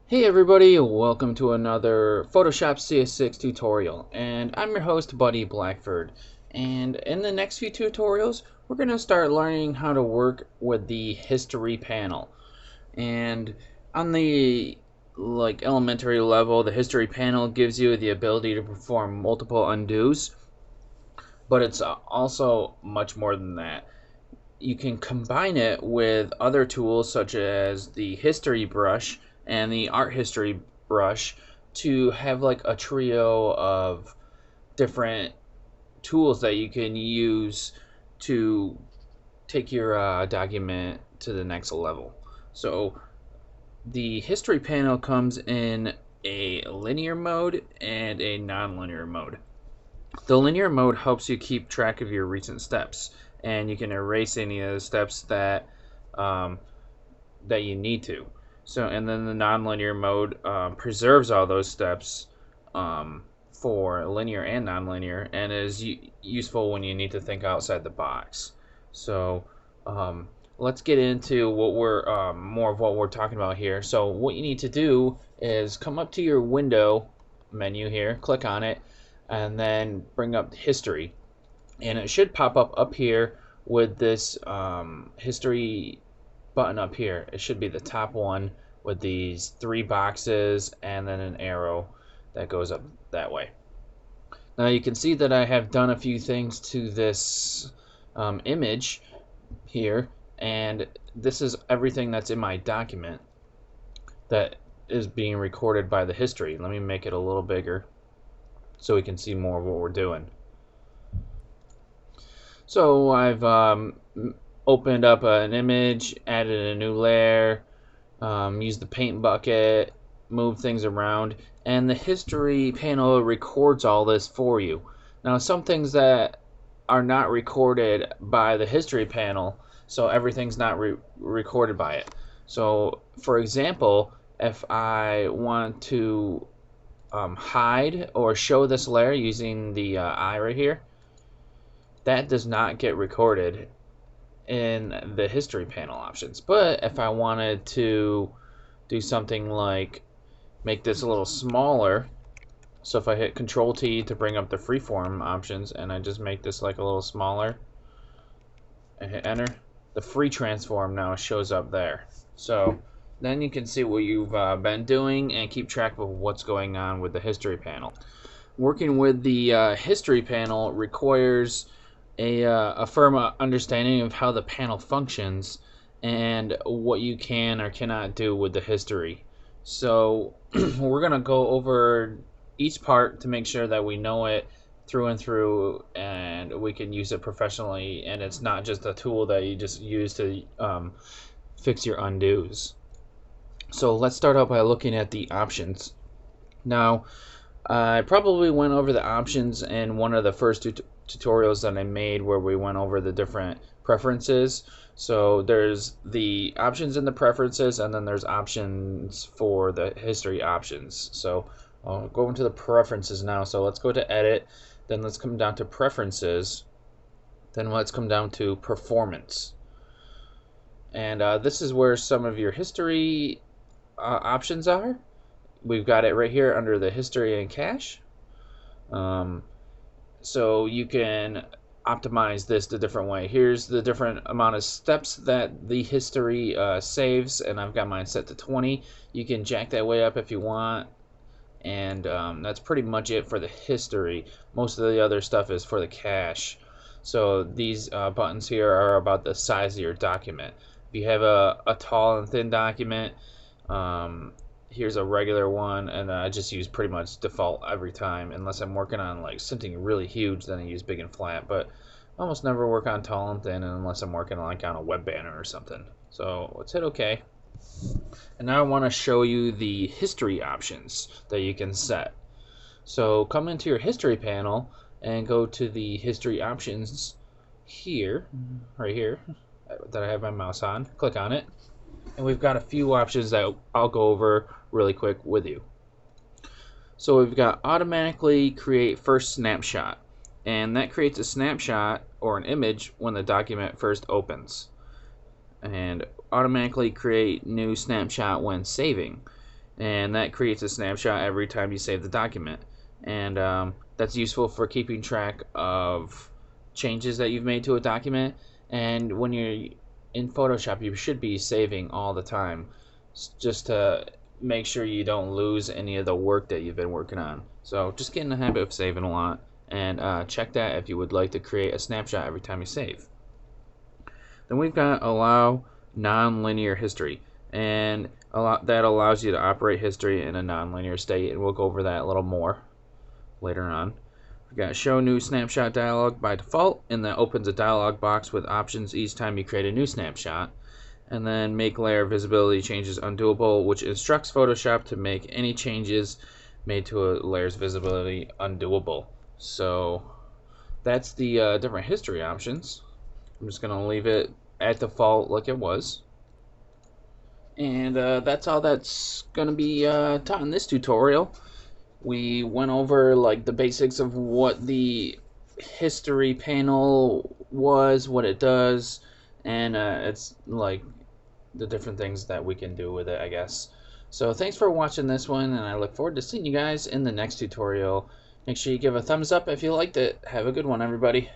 Hey everybody, welcome to another Photoshop CS6 tutorial, and I'm your host Buddy Blackford. And in the next few tutorials we're going to start learning how to work with the history panel. And on the elementary level, the history panel gives you the ability to perform multiple undos, but it's also much more than that. You can combine it with other tools such as the history brush and the art history brush to have like a trio of different tools that you can use to take your document to the next level. So the history panel comes in a linear mode and a non-linear mode. The linear mode helps you keep track of your recent steps, and you can erase any of the steps um, that you need to. So, and then the nonlinear mode preserves all those steps for linear and nonlinear, and is useful when you need to think outside the box. So, let's get into what we're more of what we're talking about here. So, what you need to do is come up to your window menu here, click on it, and then bring up history, and it should pop up here with this history button up here. It should be the top one with these three boxes and then an arrow that goes up that way. Now you can see that I have done a few things to this image here, and this is everything that's in my document that is being recorded by the history. Let me make it a little bigger so we can see more of what we're doing. So I've opened up an image, added a new layer, used the paint bucket, moved things around, and the history panel records all this for you. Now some things that are not recorded by the history panel, so everything's not recorded by it. So for example, if I want to hide or show this layer using the eye right here, that does not get recorded in the history panel options. But if I wanted to do something like make this a little smaller, so if I hit Control T to bring up the freeform options and I just make this like a little smaller and hit enter, the free transform now shows up there. So then you can see what you've been doing and keep track of what's going on with the history panel. Working with the history panel requires a firm understanding of how the panel functions and what you can or cannot do with the history. So we're going to go over each part to make sure that we know it through and through and we can use it professionally, and it's not just a tool that you just use to fix your undos. So let's start out by looking at the options. Now I probably went over the options in one of the first tutorials that I made where we went over the different preferences. So there's the options in the preferences, and then there's options for the history options. So I'll go into the preferences now. So let's go to edit, then let's come down to preferences, then let's come down to performance. And this is where some of your history options are. We've got it right here under the history and cache. So you can optimize this the different way. Here's the different amount of steps that the history saves, and I've got mine set to 20. You can jack that way up if you want, and that's pretty much it for the history. Most of the other stuff is for the cache. So these buttons here are about the size of your document. If you have a tall and thin document, here's a regular one, and I just use pretty much default every time, unless I'm working on like something really huge, then I use big and flat. But I almost never work on tall and thin unless I'm working like on a web banner or something. So let's hit OK. And now I want to show you the history options that you can set. So come into your history panel and go to the history options here, right here, that I have my mouse on. Click on it, and we've got a few options that I'll go over really quick with you. So we've got automatically create first snapshot, and that creates a snapshot or an image when the document first opens. And automatically create new snapshot when saving, and that creates a snapshot every time you save the document. And that's useful for keeping track of changes that you've made to a document. And when you're in Photoshop, you should be saving all the time, just to make sure you don't lose any of the work that you've been working on. So just get in the habit of saving a lot, and check that if you would like to create a snapshot every time you save. Then we've got allow nonlinear history, and that allows you to operate history in a nonlinear state, and we'll go over that a little more later on. We've got show new snapshot dialog by default, and that opens a dialog box with options each time you create a new snapshot. And then make layer visibility changes undoable, which instructs Photoshop to make any changes made to a layer's visibility undoable. So that's the different history options. I'm just going to leave it at default like it was. And that's all that's going to be taught in this tutorial. We went over like the basics of what the history panel was, what it does, and it's like the different things that we can do with it, I guess. So thanks for watching this one, and I look forward to seeing you guys in the next tutorial. Make sure you give a thumbs up if you liked it. Have a good one, everybody.